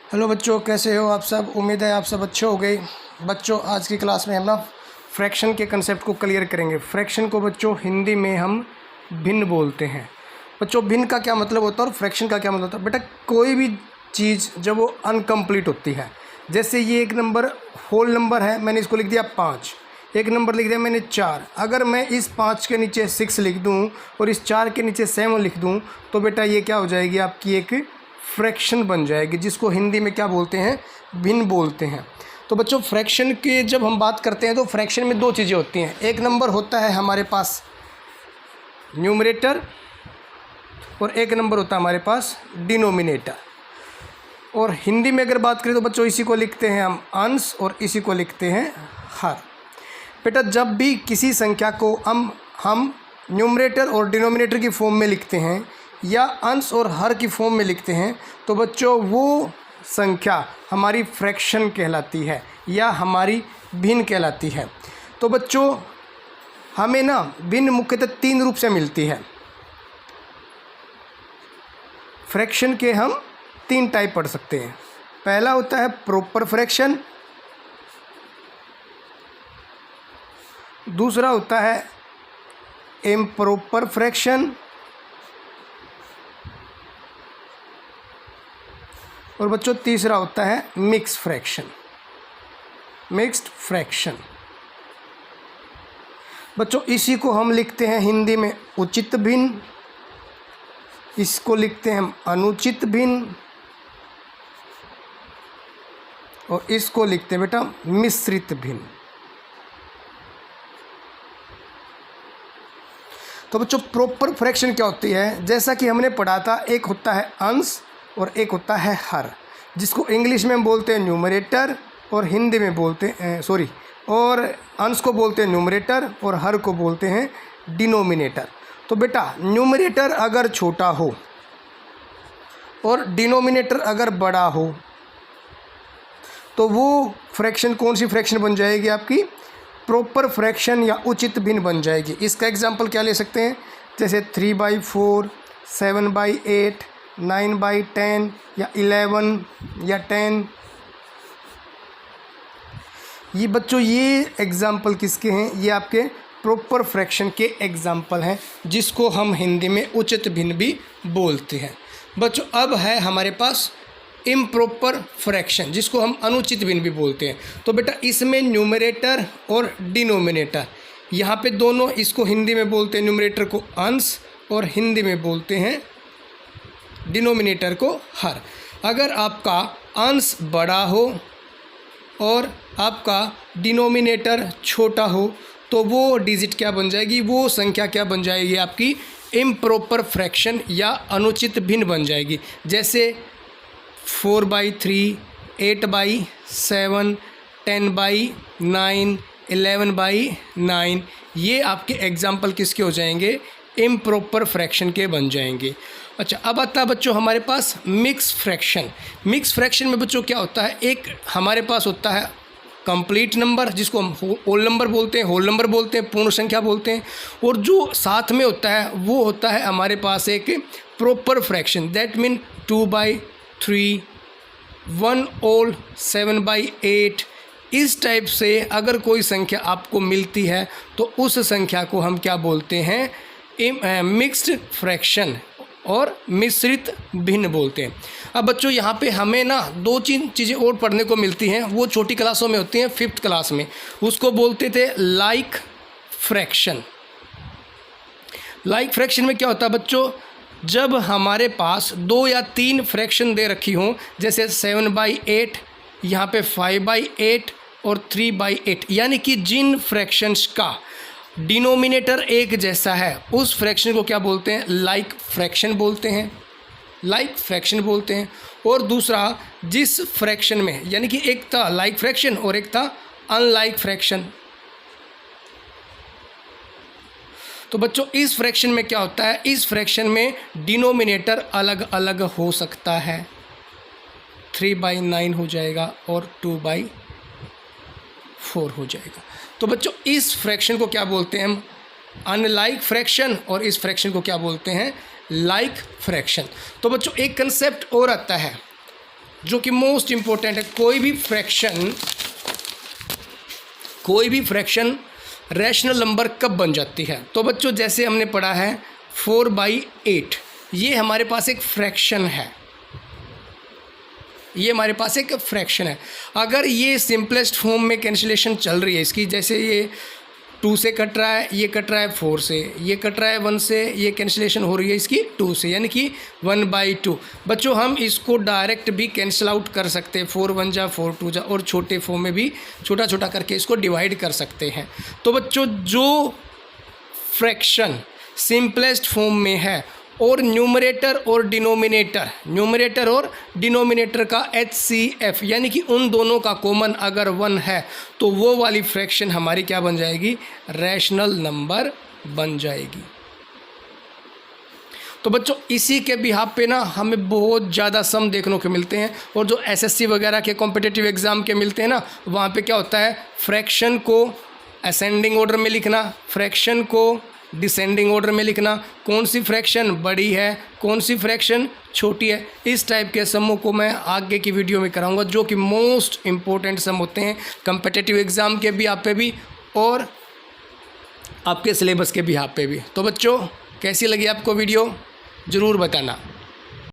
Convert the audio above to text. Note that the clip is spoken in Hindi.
हेलो बच्चों, कैसे हो आप सब। उम्मीद है आप सब अच्छे हो गए। बच्चों, आज की क्लास में हम ना फ्रैक्शन के कंसेप्ट को क्लियर करेंगे। फ्रैक्शन को बच्चों हिंदी में हम भिन्न बोलते हैं। बच्चों, भिन्न का क्या मतलब होता है और फ्रैक्शन का क्या मतलब होता है। बेटा, कोई भी चीज़ जब वो अनकम्प्लीट होती है, जैसे ये एक नंबर होल नंबर है, मैंने इसको लिख दिया 5, एक नंबर लिख दिया मैंने 4। अगर मैं इस 5 के नीचे 6 लिख दूँ और इस 4 के नीचे 7 लिख दूँ तो बेटा ये क्या हो जाएगी, आपकी एक फ्रैक्शन बन जाएगी, जिसको हिंदी में क्या बोलते हैं, भिन्न बोलते हैं। तो बच्चों, फ्रैक्शन के जब हम बात करते हैं तो फ्रैक्शन में दो चीज़ें होती हैं। एक नंबर होता है हमारे पास न्यूमरेटर और एक नंबर होता है हमारे पास डिनोमिनेटर। और हिंदी में अगर बात करें तो बच्चों इसी को लिखते हैं हम अंश और इसी को लिखते हैं हर। बेटा, जब भी किसी संख्या को हम न्यूमरेटर और डिनोमिनेटर की फॉर्म में लिखते हैं या अंश और हर की फॉर्म में लिखते हैं तो बच्चों वो संख्या हमारी फ्रैक्शन कहलाती है या हमारी भिन्न कहलाती है। तो बच्चों, हमें ना भिन्न मुख्यतः 3 रूप से मिलती है। फ्रैक्शन के हम 3 टाइप पढ़ सकते हैं। पहला होता है प्रॉपर फ्रैक्शन, दूसरा होता है इम्प्रॉपर फ्रैक्शन और बच्चों तीसरा होता है मिक्स फ्रैक्शन, मिक्स्ड फ्रैक्शन। बच्चों, इसी को हम लिखते हैं हिंदी में उचित भिन्न, इसको लिखते हैं हम अनुचित भिन्न और इसको लिखते हैं बेटा मिश्रित भिन्न। तो बच्चों, प्रॉपर फ्रैक्शन क्या होती है, जैसा कि हमने पढ़ा था, एक होता है अंश और एक होता है हर, जिसको इंग्लिश में हम बोलते हैं न्यूमरेटर और हिंदी में बोलते हैं और अंश को बोलते हैं न्यूमरेटर और हर को बोलते हैं डिनोमिनेटर। तो बेटा, न्यूमरेटर अगर छोटा हो और डिनोमिनेटर अगर बड़ा हो तो वो फ्रैक्शन कौन सी फ्रैक्शन बन जाएगी, आपकी प्रॉपर फ्रैक्शन या उचित भिन्न बन जाएगी। इसका एग्जांपल क्या ले सकते हैं, जैसे 3/4, 7/8, 9/10 या 11 या 10। ये बच्चों, ये एग्जाम्पल किसके हैं, ये आपके प्रॉपर फ्रैक्शन के एग्जाम्पल हैं, जिसको हम हिंदी में उचित भिन्न भी बोलते हैं। बच्चों, अब है हमारे पास इम्प्रॉपर फ्रैक्शन, जिसको हम अनुचित भिन्न भी बोलते हैं। तो बेटा, इसमें न्यूमरेटर और डिनोमिनेटर यहाँ पे दोनों, इसको हिंदी में बोलते हैं न्यूमरेटर को अंश और हिंदी में बोलते हैं डिनोमिनेटर को हर। अगर आपका अंश बड़ा हो और आपका डिनोमिनेटर छोटा हो तो वो डिजिट क्या बन जाएगी, वो संख्या क्या बन जाएगी, आपकी इम्प्रॉपर फ्रैक्शन या अनुचित भिन्न बन जाएगी। जैसे 4/3, 8/7, 10/9, 11/9, ये आपके एग्जाम्पल किसके हो जाएंगे, इम्प्रॉपर फ्रैक्शन के बन जाएंगे। अच्छा, अब आता है बच्चों हमारे पास मिक्स फ्रैक्शन। मिक्स फ्रैक्शन में बच्चों क्या होता है, एक हमारे पास होता है कंप्लीट नंबर, जिसको हम होल नंबर बोलते हैं, होल नंबर बोलते हैं, पूर्ण संख्या बोलते हैं, और जो साथ में होता है वो होता है हमारे पास एक प्रॉपर फ्रैक्शन। दैट मीन 2/3, 1 और 7/8। इस टाइप से अगर कोई संख्या आपको मिलती है तो उस संख्या को हम क्या बोलते हैं, मिक्स्ड फ्रैक्शन और मिश्रित भिन्न बोलते हैं। अब बच्चों, यहाँ पे हमें ना 2-3 चीज़ें और पढ़ने को मिलती हैं, वो छोटी क्लासों में होती हैं, 5th क्लास में उसको बोलते थे लाइक फ्रैक्शन। लाइक फ्रैक्शन में क्या होता है बच्चों, जब हमारे पास 2 या 3 फ्रैक्शन दे रखी हों, जैसे 7/8, यहाँ पे 5/8 और 3/8, यानी कि जिन फ्रैक्शंस का डिनोमिनेटर एक जैसा है उस फ्रैक्शन को क्या बोलते हैं, लाइक फ्रैक्शन बोलते हैं, लाइक फ्रैक्शन बोलते हैं। और दूसरा, जिस फ्रैक्शन में, यानी कि एक था लाइक फ्रैक्शन और एक था अनलाइक फ्रैक्शन। तो बच्चों, इस फ्रैक्शन में क्या होता है, इस फ्रैक्शन में डिनोमिनेटर अलग अलग हो सकता है, 3/9 हो जाएगा और 2/4 हो जाएगा। तो बच्चों, इस फ्रैक्शन को क्या बोलते हैं हम, अनलाइक फ्रैक्शन, और इस फ्रैक्शन को क्या बोलते हैं, लाइक फ्रैक्शन। तो बच्चों, एक कंसेप्ट और आता है जो कि मोस्ट इम्पोर्टेंट है। कोई भी फ्रैक्शन रैशनल नंबर कब बन जाती है? तो बच्चों जैसे हमने पढ़ा है 4/8, ये हमारे पास एक फ्रैक्शन है, ये हमारे पास एक फ्रैक्शन है। अगर ये सिंपलेस्ट फॉर्म में कैंसिलेशन चल रही है इसकी, जैसे ये 2 से कट रहा है, ये कट रहा है 4 से, ये कट रहा है 1 से, ये कैंसिलेशन हो रही है इसकी 2 से, यानी कि 1/2। बच्चों हम इसको डायरेक्ट भी कैंसिल आउट कर सकते हैं, 4 1 जा 4 2 जा, और छोटे फॉर्म में भी छोटा छोटा करके इसको डिवाइड कर सकते हैं। तो बच्चों जो फ्रैक्शन सिंपलेस्ट फॉर्म में है और न्यूमरेटर और डिनोमिनेटर का HCF यानी कि उन दोनों का कॉमन अगर 1 है तो वो वाली फ्रैक्शन हमारी क्या बन जाएगी? रैशनल नंबर बन जाएगी। तो बच्चों इसी के बिहाफ पे ना हमें बहुत ज़्यादा सम देखने को मिलते हैं, और जो SSC वगैरह के कॉम्पिटिटिव एग्ज़ाम के मिलते हैं ना, वहाँ पे क्या होता है, फ्रैक्शन को असेंडिंग ऑर्डर में लिखना, फ्रैक्शन को डिसेंडिंग ऑर्डर में लिखना, कौन सी फ्रैक्शन बड़ी है, कौन सी फ्रैक्शन छोटी है। इस टाइप के समों को मैं आगे की वीडियो में कराऊंगा, जो कि मोस्ट इम्पोर्टेंट सम होते हैं कम्पिटिटिव एग्ज़ाम के भी आप पे भी और आपके सिलेबस के भी आप पे भी। तो बच्चों कैसी लगी आपको वीडियो ज़रूर बताना।